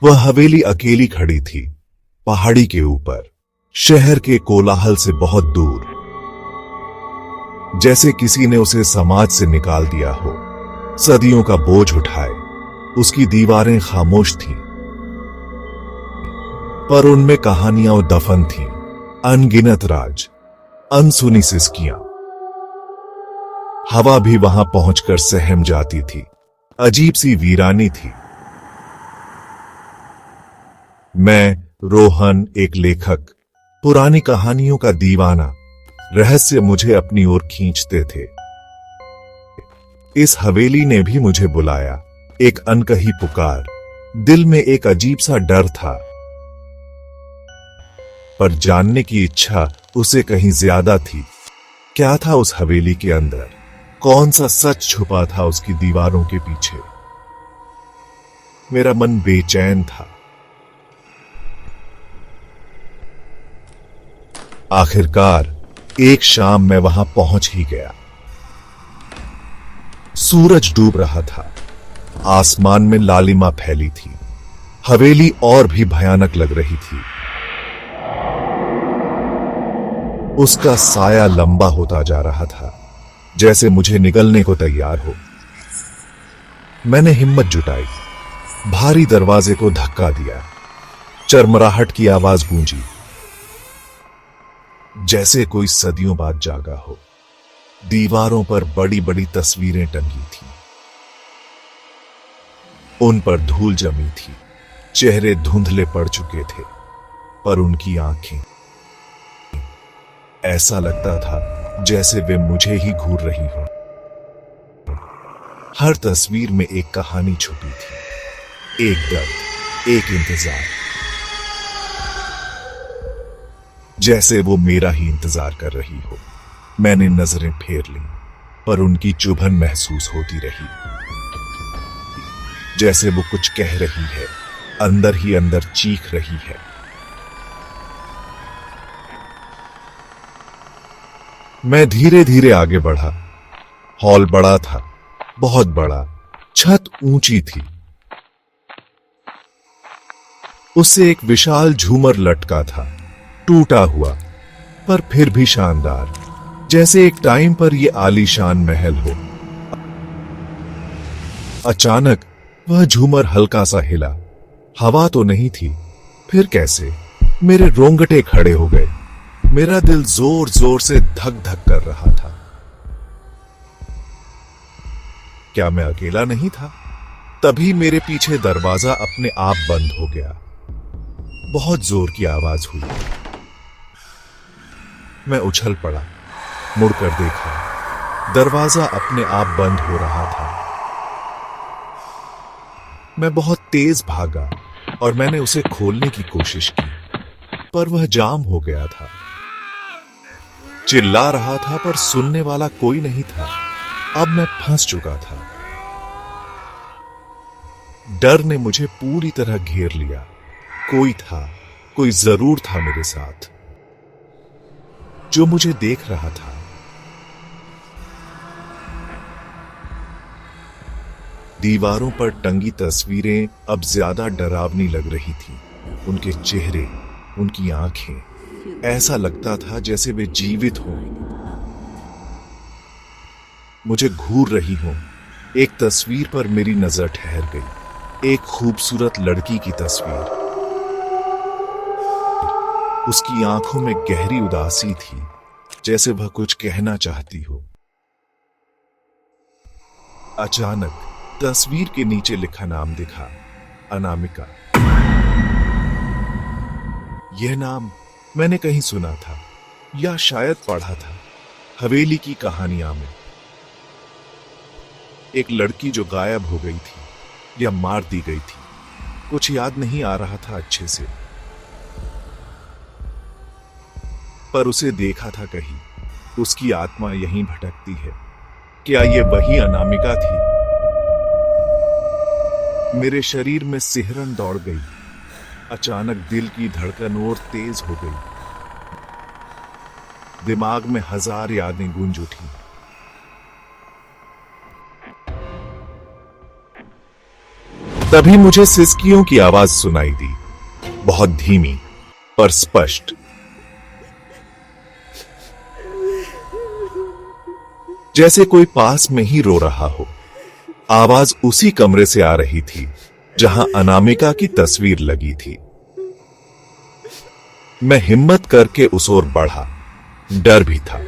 वह हवेली अकेली खड़ी थी, पहाड़ी के ऊपर, शहर के कोलाहल से बहुत दूर। जैसे किसी ने उसे समाज से निकाल दिया हो, सदियों का बोझ उठाए। उसकी दीवारें खामोश थीं, पर उनमें कहानियां दफन थीं, अनगिनत राज, अनसुनी सिसकियां। हवा भी वहां पहुंचकर सहम जाती थी, अजीब सी वीरानी थी। मैं, रोहन, एक लेखक, पुरानी कहानियों का दीवाना, रहस्य मुझे अपनी ओर खींचते थे। इस हवेली ने भी मुझे बुलाया, एक अनकही पुकार। दिल में एक अजीब सा डर था, पर जानने की इच्छा उसे कहीं ज्यादा थी। क्या था उस हवेली के अंदर? कौन सा सच छुपा था उसकी दीवारों के पीछे? मेरा मन बेचैन था। आखिरकार एक शाम मैं वहां पहुंच ही गया। सूरज डूब रहा था, आसमान में लालिमा फैली थी। हवेली और भी भयानक लग रही थी। उसका साया लंबा होता जा रहा था, जैसे मुझे निगलने को तैयार हो। मैंने हिम्मत जुटाई, भारी दरवाजे को धक्का दिया। चरमराहट की आवाज गूंजी, जैसे कोई सदियों बाद जागा हो। दीवारों पर बड़ी बड़ी तस्वीरें टंगी थीं। उन पर धूल जमी थी, चेहरे धुंधले पड़ चुके थे, पर उनकी आंखें, ऐसा लगता था जैसे वे मुझे ही घूर रही हो। हर तस्वीर में एक कहानी छुपी थी, एक दर्द, एक इंतजार। जैसे वो मेरा ही इंतजार कर रही हो। मैंने नजरें फेर ली, पर उनकी चुभन महसूस होती रही। जैसे वो कुछ कह रही है, अंदर ही अंदर चीख रही है। मैं धीरे धीरे आगे बढ़ा। हॉल बड़ा था, बहुत बड़ा। छत ऊंची थी। उससे एक विशाल झूमर लटका था, टूटा हुआ, पर फिर भी शानदार, जैसे एक टाइम पर यह आलीशान महल हो। अचानक वह झूमर हल्का सा हिला। हवा तो नहीं थी, फिर कैसे? मेरे रोंगटे खड़े हो गए। मेरा दिल जोर जोर से धक धक कर रहा था। क्या मैं अकेला नहीं था? तभी मेरे पीछे दरवाजा अपने आप बंद हो गया। बहुत जोर की आवाज हुई। मैं उछल पड़ा, मुड़कर देखा। दरवाजा अपने आप बंद हो रहा था। मैं बहुत तेज भागा और मैंने उसे खोलने की कोशिश की, पर वह जाम हो गया था। चिल्ला रहा था, पर सुनने वाला कोई नहीं था। अब मैं फंस चुका था। डर ने मुझे पूरी तरह घेर लिया। कोई था, कोई जरूर था मेरे साथ, जो मुझे देख रहा था। दीवारों पर टंगी तस्वीरें अब ज्यादा डरावनी लग रही थीं। उनके चेहरे, उनकी आंखें, ऐसा लगता था जैसे वे जीवित हों, मुझे घूर रही हों। एक तस्वीर पर मेरी नजर ठहर गई, एक खूबसूरत लड़की की तस्वीर। उसकी आंखों में गहरी उदासी थी, जैसे वह कुछ कहना चाहती हो। अचानक तस्वीर के नीचे लिखा नाम दिखा, अनामिका। यह नाम मैंने कहीं सुना था, या शायद पढ़ा था, हवेली की कहानियां में। एक लड़की जो गायब हो गई थी या मार दी गई थी, कुछ याद नहीं आ रहा था अच्छे से, पर उसे देखा था कहीं। उसकी आत्मा यहीं भटकती है। क्या ये वही अनामिका थी? मेरे शरीर में सिहरन दौड़ गई। अचानक दिल की धड़कन और तेज हो गई। दिमाग में हजार यादें गूंज उठी। तभी मुझे सिसकियों की आवाज सुनाई दी, बहुत धीमी पर स्पष्ट। जैसे कोई पास में ही रो रहा हो। आवाज उसी कमरे से आ रही थी जहां अनामिका की तस्वीर लगी थी। मैं हिम्मत करके उस ओर बढ़ा। डर भी था,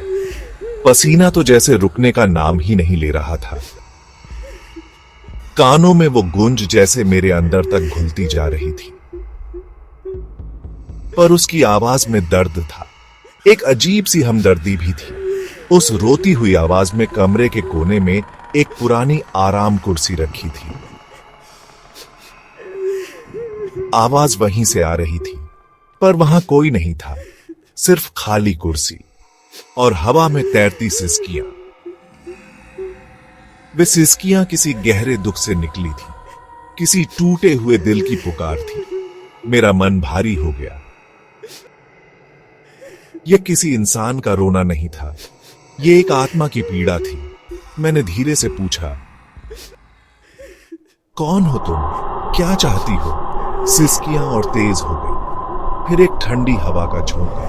पसीना तो जैसे रुकने का नाम ही नहीं ले रहा था। कानों में वो गूंज जैसे मेरे अंदर तक घुलती जा रही थी। पर उसकी आवाज में दर्द था, एक अजीब सी हमदर्दी भी थी। उस रोती हुई आवाज में कमरे के कोने में एक पुरानी आराम कुर्सी रखी थी। आवाज वहीं से आ रही थी, पर वहां कोई नहीं था, सिर्फ खाली कुर्सी और हवा में तैरती सिसकियां। वे सिसकियां किसी गहरे दुख से निकली थी, किसी टूटे हुए दिल की पुकार थी। मेरा मन भारी हो गया। यह किसी इंसान का रोना नहीं था, यह एक आत्मा की पीड़ा थी। मैंने धीरे से पूछा, कौन हो तुम? क्या चाहती हो? सिसकियां और तेज हो गई। फिर एक ठंडी हवा का झोंका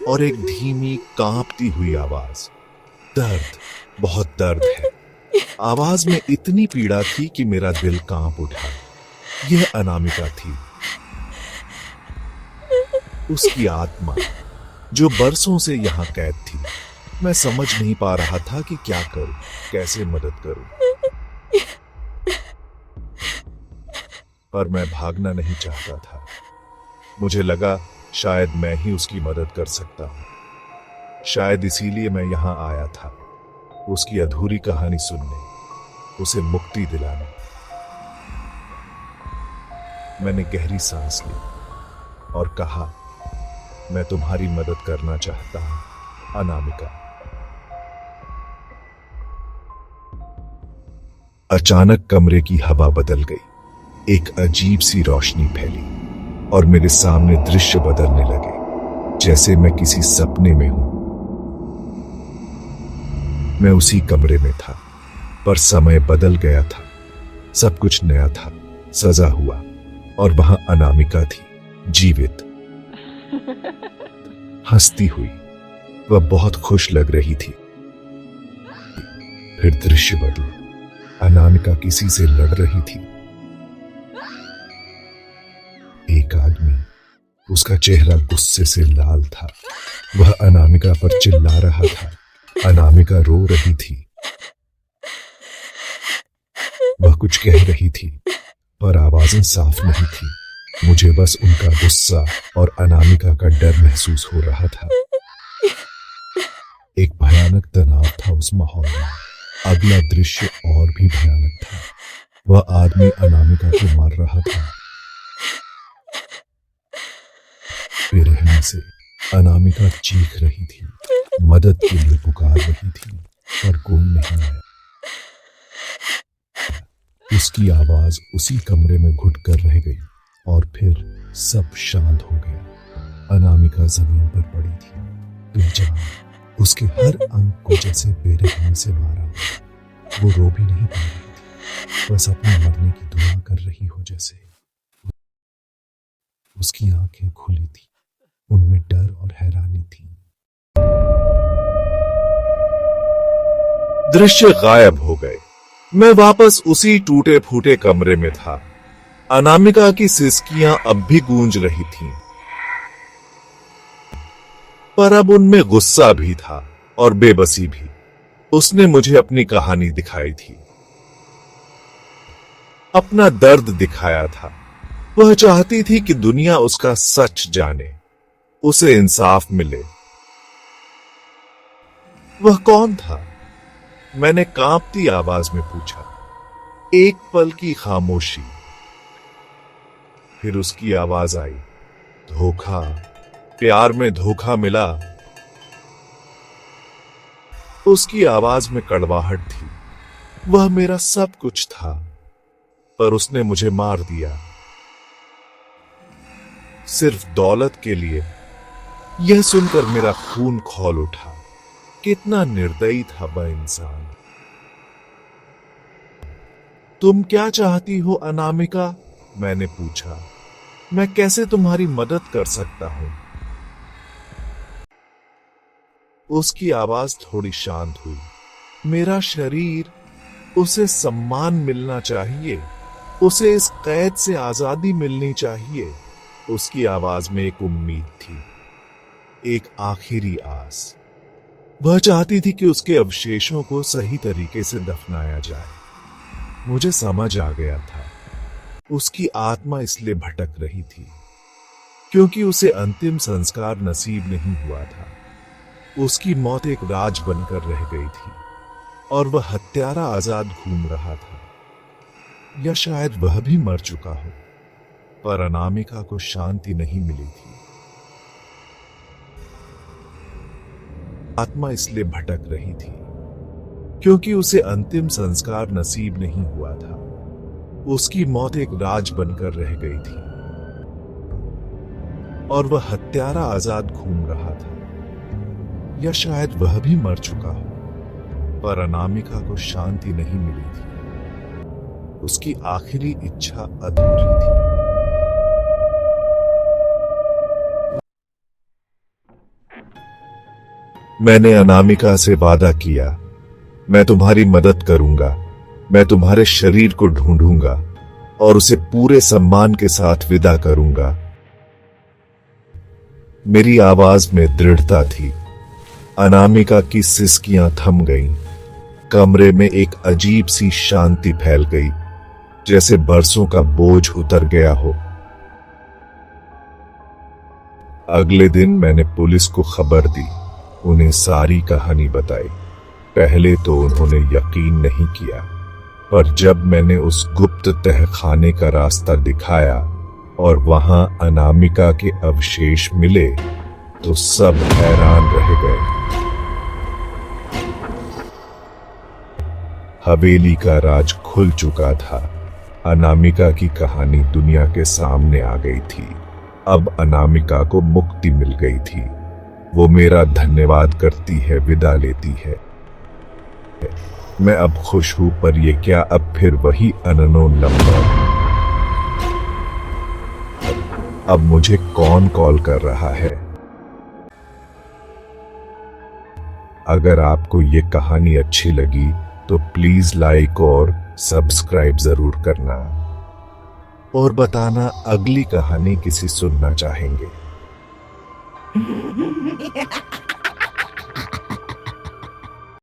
और एक धीमी कांपती हुई आवाज। दर्द, बहुत दर्द है। आवाज में इतनी पीड़ा थी कि मेरा दिल कांप उठा। यह अनामिका थी, उसकी आत्मा जो बरसों से यहां कैद थी। मैं समझ नहीं पा रहा था कि क्या करूं, कैसे मदद करूं। पर मैं भागना नहीं चाहता था। मुझे लगा शायद मैं ही उसकी मदद कर सकता हूं। शायद इसीलिए मैं यहां आया था, उसकी अधूरी कहानी सुनने, उसे मुक्ति दिलाने। मैंने गहरी सांस ली और कहा, मैं तुम्हारी मदद करना चाहता हूं अनामिका। अचानक कमरे की हवा बदल गई। एक अजीब सी रोशनी फैली और मेरे सामने दृश्य बदलने लगे, जैसे मैं किसी सपने में हूं। मैं उसी कमरे में था, पर समय बदल गया था। सब कुछ नया था, सजा हुआ, और वहां अनामिका थी, जीवित, हंसती हुई। वह बहुत खुश लग रही थी। फिर दृश्य बदला। अनामिका किसी से लड़ रही थी। एक आदमी, उसका चेहरा गुस्से से लाल था। वह अनामिका पर चिल्ला रहा था। अनामिका रो रही थी। वह कुछ कह रही थी, पर आवाजें साफ नहीं थी। मुझे बस उनका गुस्सा और अनामिका का डर महसूस हो रहा था। एक भयानक तनाव था उस माहौल में। अगला दृश्य और भी भयानक था। वह आदमी अनामिका को मार रहा था। बेरहमी से अनामिका चीख रही थी, मदद के लिए पुकार रही थी, पर कोई नहीं आया। उसकी आवाज उसी कमरे में घुट कर रह गई और फिर सब शांत हो गया। अनामिका जमीन पर पड़ी थी, बेजान, उसके हर अंग को जैसे बेरहमी से मारा। वो रो भी नहीं पा रही थी, बस अपने मरने की दुआ कर रही हो जैसे। उसकी आंखें खुली थी, उनमें डर और हैरानी थी। दृश्य गायब हो गए। मैं वापस उसी टूटे फूटे कमरे में था। अनामिका की सिसकियां अब भी गूंज रही थीं, पर अब उनमें गुस्सा भी था और बेबसी भी। उसने मुझे अपनी कहानी दिखाई थी, अपना दर्द दिखाया था। वह चाहती थी कि दुनिया उसका सच जाने, उसे इंसाफ मिले। वह कौन था? मैंने कांपती आवाज में पूछा। एक पल की खामोशी, फिर उसकी आवाज आई, धोखा, प्यार में धोखा मिला। उसकी आवाज में कड़वाहट थी। वह मेरा सब कुछ था, पर उसने मुझे मार दिया, सिर्फ दौलत के लिए। यह सुनकर मेरा खून खौल उठा। कितना निर्दयी था वह इंसान। तुम क्या चाहती हो अनामिका? मैंने पूछा। मैं कैसे तुम्हारी मदद कर सकता हूं? उसकी आवाज थोड़ी शांत हुई। मेरा शरीर, उसे सम्मान मिलना चाहिए। उसे इस कैद से आजादी मिलनी चाहिए। उसकी आवाज में एक उम्मीद थी, एक आखिरी आस। वह चाहती थी कि उसके अवशेषों को सही तरीके से दफनाया जाए। मुझे समझ आ गया था, उसकी आत्मा इसलिए भटक रही थी क्योंकि उसे अंतिम संस्कार नसीब नहीं हुआ था। उसकी मौत एक राज बनकर रह गई थी और वह हत्यारा आजाद घूम रहा था। या शायद वह भी मर चुका हो, पर अनामिका को शांति नहीं मिली थी। आत्मा इसलिए भटक रही थी क्योंकि उसे अंतिम संस्कार नसीब नहीं हुआ था। उसकी मौत एक राज बनकर रह गई थी और वह हत्यारा आजाद घूम रहा था। या शायद वह भी मर चुका हो, पर अनामिका को शांति नहीं मिली थी। उसकी आखिरी इच्छा अधूरी थी। मैंने अनामिका से वादा किया, मैं तुम्हारी मदद करूंगा। मैं तुम्हारे शरीर को ढूंढूंगा और उसे पूरे सम्मान के साथ विदा करूंगा। मेरी आवाज में दृढ़ता थी। अनामिका की सिसकियां थम गईं। कमरे में एक अजीब सी शांति फैल गई, जैसे बरसों का बोझ उतर गया हो। अगले दिन मैंने पुलिस को खबर दी, उन्हें सारी कहानी बताई। पहले तो उन्होंने यकीन नहीं किया, पर जब मैंने उस गुप्त तहखाने का रास्ता दिखाया और वहां अनामिका के अवशेष मिले, तो सब हैरान रह गए। हवेली का राज खुल चुका था। अनामिका की कहानी दुनिया के सामने आ गई थी। अब अनामिका को मुक्ति मिल गई थी। वो मेरा धन्यवाद करती है, विदा लेती है। मैं अब खुश हूं, पर ये क्या अब फिर वही अननोन नंबर? अब मुझे कौन कॉल कर रहा है? अगर आपको ये कहानी अच्छी लगी तो प्लीज लाइक और सब्सक्राइब जरूर करना और बताना अगली कहानी किसी सुनना चाहेंगे।